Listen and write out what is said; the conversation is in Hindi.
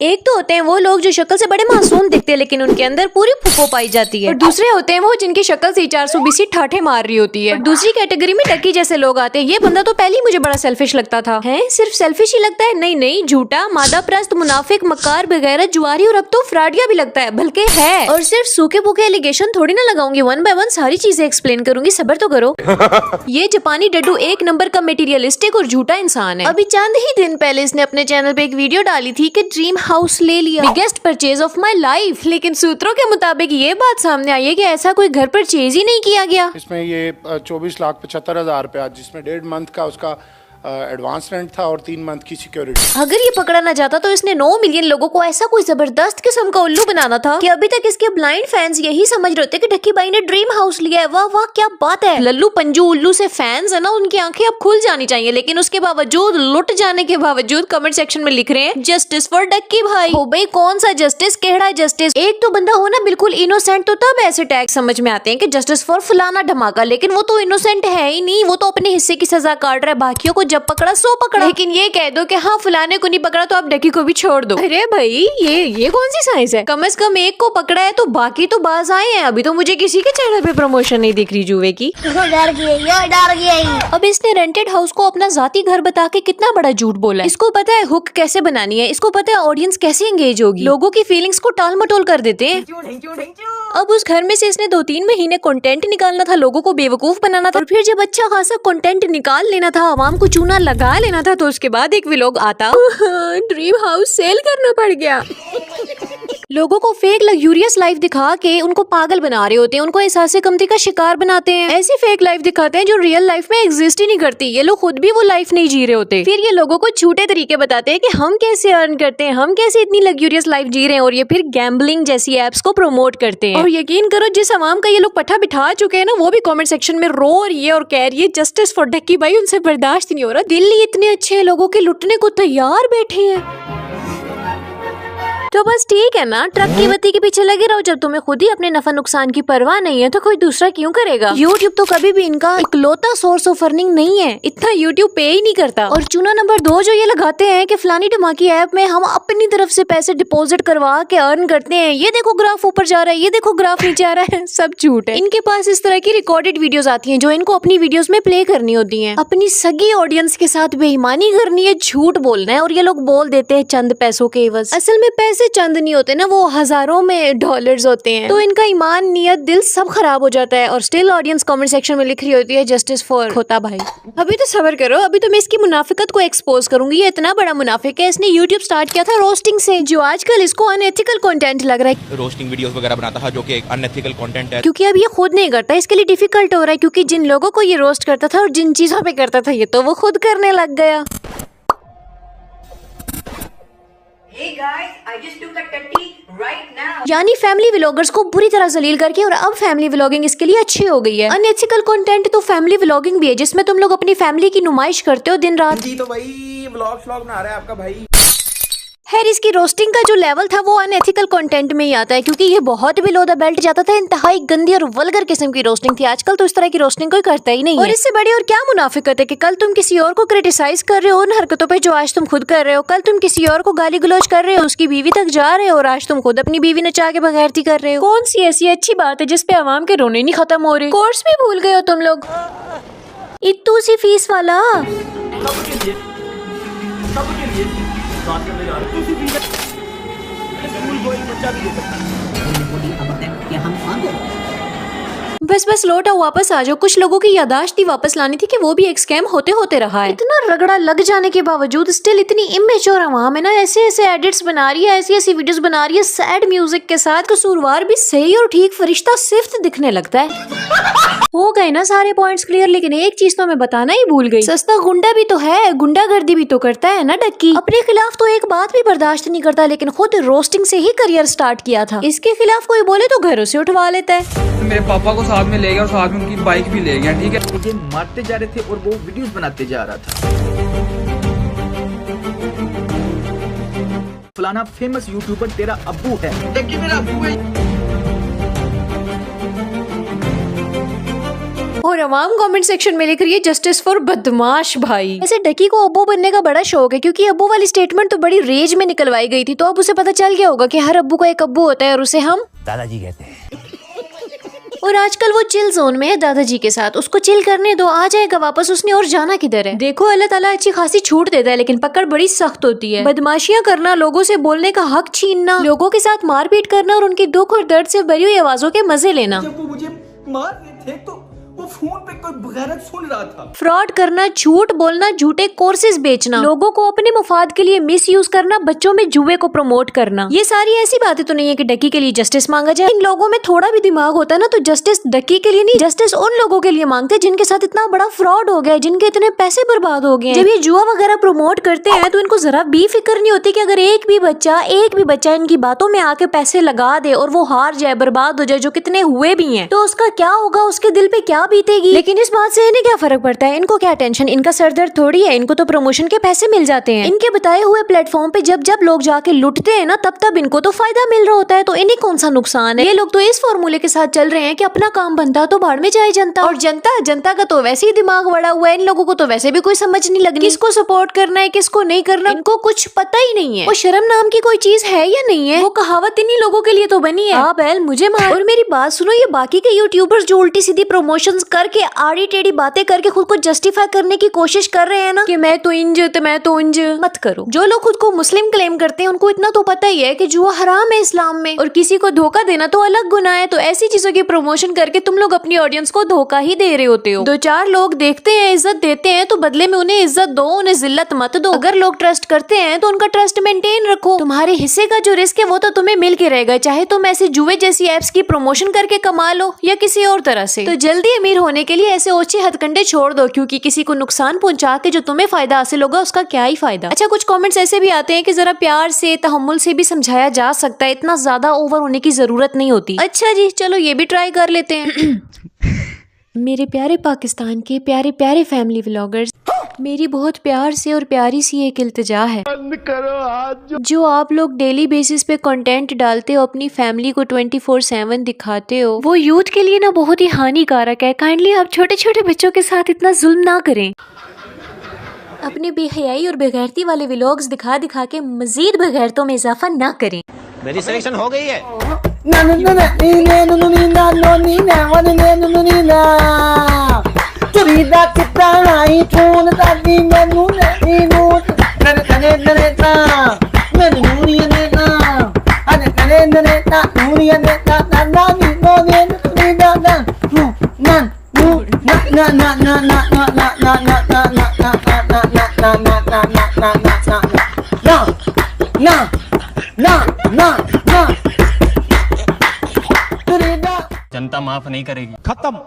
एक तो होते हैं वो लोग जो शक्ल से बड़े मासूम दिखते हैं लेकिन उनके अंदर पूरी फुफो पाई जाती है, और दूसरे होते हैं वो जिनकी शक्ल से 420 ठाठे मार रही होती है। और दूसरी कैटेगरी में टक्की जैसे लोग आते हैं। ये बंदा तो पहले ही मुझे बड़ा सेल्फिश लगता था। है सिर्फ सेल्फिश ही लगता है? नहीं नहीं, झूठा, मादा प्रस्त, मुनाफिक, मकार, बगैरत, जुआरी और अब तो फ्रॉडिया भी लगता है, बल्कि है। और सिर्फ सूखे भूखे एलिगेशन थोड़ी ना लगाऊंगी, 1 by 1 सारी चीजें एक्सप्लेन करूंगी, सब्र तो करो। ये जापानी डड्डू एक नंबर का मेटीरियलिस्टिक और झूठा इंसान है। अभी चंद ही दिन पहले इसने अपने चैनल पे एक वीडियो डाली थी कि ड्रीम हाउस ले लिया, biggest purchase of my life. लेकिन सूत्रों के मुताबिक ये बात सामने आई है कि ऐसा कोई घर परचेज ही नहीं किया गया। इसमें ये 24,75,000 रुपया, जिसमें 1.5 मंथ का उसका एडवांस रेंट था और 3 मंथ की सिक्योरिटी। अगर ये पकड़ा ना जाता तो इसने 9 मिलियन लोगों को ऐसा कोई जबरदस्त किस्म का उल्लू बनाना था कि अभी तक इसके ब्लाइंड फैंस यही समझ रहे थे कि ढक्की भाई ने ड्रीम हाउस लिया है। वाह वाह क्या बात है। लल्लू पंजू उल्लू से फैंस है ना, उनकी आंखें अब खुल जानी चाहिए। लेकिन उसके बावजूद, लुट जाने के बावजूद कमेंट सेक्शन में लिख रहे हैं जस्टिस फॉर ढक्की भाई। हो भाई कौन सा जस्टिस, केड़ा जस्टिस? एक तो बंदा हो ना बिल्कुल इनोसेंट, तो तब ऐसे टैग समझ में आते हैं कि जस्टिस फॉर फलाना धमाका। लेकिन वो तो इनोसेंट है ही नहीं, वो तो अपने हिस्से की सजा काट रहा है। बाकियों को जब पकड़ा सो पकड़ा, लेकिन ये कह दो कि हाँ फलाने को नहीं पकड़ा तो आप ढक्की को भी छोड़ दो। अरे भाई ये कौन सी साइंस है? कम से कम एक को पकड़ा है तो बाकी तो बाज आए हैं। अभी तो मुझे किसी के चैनल पे प्रमोशन नहीं दिख रही जुए की। डर गई। अब इसने रेंटेड हाउस को अपना जाती घर बता के कितना बड़ा झूठ बोला है। इसको पता है हुक कैसे बनानी है, इसको पता है ऑडियंस कैसे एंगेज होगी। लोगों की फीलिंग्स को टाल मटोल कर देते हैं। अब उस घर में से इसने 2-3 महीने कंटेंट निकालना था, लोगों को बेवकूफ बनाना था, और फिर जब अच्छा खासा कंटेंट निकाल लेना था, आवाम को चूना लगा लेना था, तो उसके बाद एक व्लॉग आता, ड्रीम हाउस सेल करना पड़ गया। लोगों को फेक लग्जूरियस लाइफ दिखा के उनको पागल बना रहे होते हैं, उनको एहसास कमती का शिकार बनाते हैं। ऐसी फेक लाइफ दिखाते हैं जो रियल लाइफ में एग्जिस्ट ही नहीं करती। ये लोग खुद भी वो लाइफ नहीं जी रहे होते। फिर ये लोगों को झूठे तरीके बताते हैं कि हम कैसे अर्न करते हैं, हम कैसे इतनी लग्जूरियस लाइफ जी रहे हैं, और ये फिर गैम्बलिंग जैसी एप्स को प्रमोट करते हैं। और यकीन करो जिस अवाम का ये लोग पट्टा बिठा चुके हैं ना, वो भी कमेंट सेक्शन में रो रही है और कह रही है जस्टिस फॉर ढक्की भाई, उनसे बर्दाश्त नहीं हो रहा। दिल्ली इतने अच्छे लोगों के लुटने को तैयार बैठे हैं। तो बस ठीक है ना, ट्रक की बत्ती के पीछे लगे रहो। जब तुम्हें खुद ही अपने नफा नुकसान की परवाह नहीं है तो कोई दूसरा क्यों करेगा। यूट्यूब तो कभी भी इनका इकलौता सोर्स ऑफ अर्निंग नहीं है, इतना यूट्यूब पे ही नहीं करता। और चूना नंबर 2 जो ये लगाते हैं कि फलानी धमाकी ऐप में हम अपनी तरफ से पैसे डिपॉजिट करवा के अर्न करते हैं, ये देखो ग्राफ ऊपर जा रहा है, ये देखो ग्राफ नीचे आ रहा है, सब झूठ है। इनके पास इस तरह की रिकॉर्डेड वीडियोस आती हैं जो इनको अपनी वीडियोस में प्ले करनी होती हैं। अपनी सगी ऑडियंस के साथ बेईमानी करनी है, झूठ बोलना है, और ये लोग बोल देते हैं चंद पैसों के एवज। असल में पैसे चंद नहीं होते ना, वो हजारों में डॉलर्स होते हैं। तो इनका ईमान, नियत, दिल सब खराब हो जाता है। और स्टिल ऑडियंस कमेंट सेक्शन में लिख रही होती है जस्टिस फॉर खोता भाई। अभी तो सब्र करो, अभी तो मैं इसकी मुनाफिकत को एक्सपोज करूंगी। ये इतना बड़ा मुनाफिक है, इसने यूट्यूब स्टार्ट किया था रोस्टिंग से, जो आजकल इसको अनएथिकल कंटेंट लग रहा है। रोस्टिंग वीडियोस वगैरह बनाता था जो कि एक अनएथिकल कंटेंट है, क्योंकि अब ये खुद नहीं करता, इसके लिए डिफिकल्ट हो रहा है। क्योंकि जिन लोगों को ये रोस्ट करता था और जिन चीजों पे करता था, ये तो वो खुद करने लग गया। Hey guys, I just took a tutty right now. यानी फैमिली व्लॉगर्स को बुरी तरह जलील करके, और अब फैमिली व्लॉगिंग इसके लिए अच्छी हो गई है। अनएथिकल कंटेंट तो फैमिली व्लॉगिंग भी है, जिसमें तुम लोग अपनी फैमिली की नुमाइश करते हो दिन रात। जी तो भाई व्लॉग बना रहा है आपका भाई। खैर इसकी रोस्टिंग का जो लेवल था वो अनएथिकल कंटेंट में ही आता है, क्योंकि ये बहुत बिलो द बेल्ट जाता था। इंतहाई गंदी और वल्गर किस्म की रोस्टिंग थी। आजकल तो इस तरह की रोस्टिंग कोई करता ही नहीं है। और इससे बड़ी और क्या मुनाफिकत है कि कल तुम किसी और को क्रिटिसाइज कर रहे हो उन हरकतों पे जो आज तुम खुद कर रहे हो। कल तुम किसी और को गाली गलौज कर रहे हो, उसकी बीवी तक जा रहे हो, और आज तुम खुद अपनी बीवी नचा के बगैरती कर रहे हो। कौन सी ऐसी अच्छी बात है जिसपे आवाम के रोने नहीं खत्म हो रहे? कोर्स भी भूल गए हो तुम लोग, इतू सी फीस वाला। बस लौट आओ, वापस आ जाओ। कुछ लोगों की यादाश्त ही वापस लानी थी कि वो भी एक स्कैम होते होते रहा है। इतना रगड़ा लग जाने के बावजूद स्टिल इतनी इमेच्योर आवाम है ना, ऐसे एडिट्स बना रही है, ऐसी वीडियोस बना रही है सैड म्यूजिक के साथ। कसूरवार भी सही और ठीक फरिश्ता सिर्फ दिखने लगता है। हो गए ना सारे पॉइंट्स क्लियर, लेकिन एक चीज तो मैं बताना ही भूल गई। सस्ता गुंडा भी तो है, गुंडागर्दी भी तो करता है ना ढक्की। अपने खिलाफ तो एक बात भी बर्दाश्त नहीं करता, लेकिन खुद रोस्टिंग से ही करियर स्टार्ट किया था। इसके खिलाफ कोई बोले तो घरों से उठवा लेता है। मेरे पापा को साथ में ले गया और साथ में उनकी बाइक भी ले गया, ठीक है। मुझे मारते जा रहे थे और वो वीडियोस बनाते जा रहा था। फलाना फेमस यूट्यूबर तेरा अब्बू है, मेरा अब्बू है। और अवाम कमेंट सेक्शन में लिख रही है जस्टिस फॉर बदमाश भाई। वैसे डकी को अब्बू बनने का बड़ा शौक है, क्योंकि अब्बू वाली स्टेटमेंट तो बड़ी रेज में निकलवाई गई थी, तो अब उसे पता चल गया होगा कि हर अब्बू का एक अब्बू होता है और उसे हम दादाजी कहते हैं। और आजकल वो चिल जोन में है दादाजी के साथ, उसको चिल करने दो, आ जाएगा वापस, उसने और जाना किधर है। देखो अल्लाह ताला अच्छी खासी छूट देता है, लेकिन पकड़ बड़ी सख्त होती है। बदमाशियां करना, लोगों से बोलने का हक छीनना, लोगों के साथ मारपीट करना और उनके दुख और दर्द से भरी हुई आवाजों के मजे लेना। जब वो मुझे मार रहे थे तो वो फोन पे कोई बगैरत सुन रहा था। फ्रॉड करना, झूठ बोलना, झूठे कोर्सेज बेचना, लोगों को अपने मुफाद के लिए मिस यूज करना, बच्चों में जुए को प्रमोट करना, ये सारी ऐसी बातें तो नहीं है कि डकी के लिए जस्टिस मांगा जाए। इन लोगों में थोड़ा भी दिमाग होता है ना, तो जस्टिस डकी के लिए नहीं, जस्टिस उन लोगों के लिए मांगते हैं जिनके साथ इतना बड़ा फ्रॉड हो गया है, जिनके इतने पैसे बर्बाद हो गए हैं। जब ये जुआ वगैरह प्रमोट करते हैं तो इनको जरा भी फिक्र नहीं होती कि अगर एक भी बच्चा इनकी बातों में आके पैसे लगा दे और वो हार जाए, बर्बाद हो जाए, जो कितने हुए भी हैं, तो उसका क्या होगा, उसके दिल पे क्या बीतेगी। लेकिन इस बात से इन्हें क्या फर्क पड़ता है, इनको क्या टेंशन, इनका सरदर्द थोड़ी है, इनको तो प्रमोशन के पैसे मिल जाते हैं। इनके बताए हुए प्लेटफॉर्म पे जब जब लोग जाके लुटते हैं ना, तब इनको तो फायदा मिल रहा होता है, तो इन्हें कौन सा नुकसान है। ये लोग तो इस फॉर्मूले के साथ चल रहे हैं कि अपना काम बनता तो बाढ़ में जाए जनता, और जनता का तो वैसे ही दिमाग बड़ा हुआ है, इन लोगों को तो वैसे भी कोई समझ नहीं लगनी, किसको सपोर्ट करना है किसको नहीं करना, इनको कुछ पता ही नहीं है। वो शर्म नाम की कोई चीज है या नहीं है, वो कहावत इन्हीं लोगों के लिए तो बनी है, हाँ बैल मुझे मार। और मेरी बात सुनो, ये बाकी के यूट्यूबर्स जो उल्टी सीधी प्रमोशंस करके आड़ी टेढ़ी बातें करके खुद को जस्टिफाई करने की कोशिश कर रहे हैं ना कि मैं तो इंज तो मैं तो इंज, मत करो। जो लोग खुद को मुस्लिम क्लेम करते हैं उनको इतना तो पता ही है कि जुआ हराम है इस्लाम में, और किसी को धोखा देना तो अलग गुनाह है। तो ऐसी चीजों की प्रमोशन करके तुम लोग अपनी ऑडियंस को धोखा ही दे रहे होते हो। 2-4 लोग देखते हैं, इज्जत देते हैं, तो बदले में उन्हें इज्जत दो, उन्हें जिल्लत मत दो। अगर लोग ट्रस्ट करते हैं तो उनका ट्रस्ट मेंटेन रखो। तुम्हारे हिस्से का जो रिस्क है वो तो तुम्हें मिल के रहेगा, चाहे तुम ऐसे जुए जैसी एप्स की प्रमोशन करके कमा लो या किसी और तरह से। तो जल्दी अमीर होने के लिए ऐसे ओछे हथकंडे छोड़ दो, क्योंकि किसी को नुकसान पहुंचा के जो तुम्हें फायदा हासिल होगा उसका क्या ही फायदा। अच्छा, कुछ कमेंट्स ऐसे भी आते हैं कि जरा प्यार से तहम्मुल से भी समझाया जा सकता है, इतना ज्यादा ओवर होने की जरूरत नहीं होती। अच्छा जी, चलो ये भी ट्राई कर लेते हैं। मेरे प्यारे पाकिस्तान के प्यारे प्यारे फैमिली व्लॉगर्स, मेरी बहुत प्यार से और प्यारी सी एक इल्तिजा है, जो आप लोग डेली बेसिस पे कंटेंट डालते हो, अपनी फैमिली को 24/7 दिखाते हो, वो यूथ के लिए ना बहुत ही हानिकारक है। काइंडली आप छोटे छोटे बच्चों के साथ इतना जुल्म ना करें। अपने बेहयाई और बेगैरती वाले व्लॉग्स दिखा दिखा के मजीद बेगैरतों में इजाफा ना करें। मेरी सिलेक्शन हो गई है। जनता माफ नहीं करेगी। खत्म।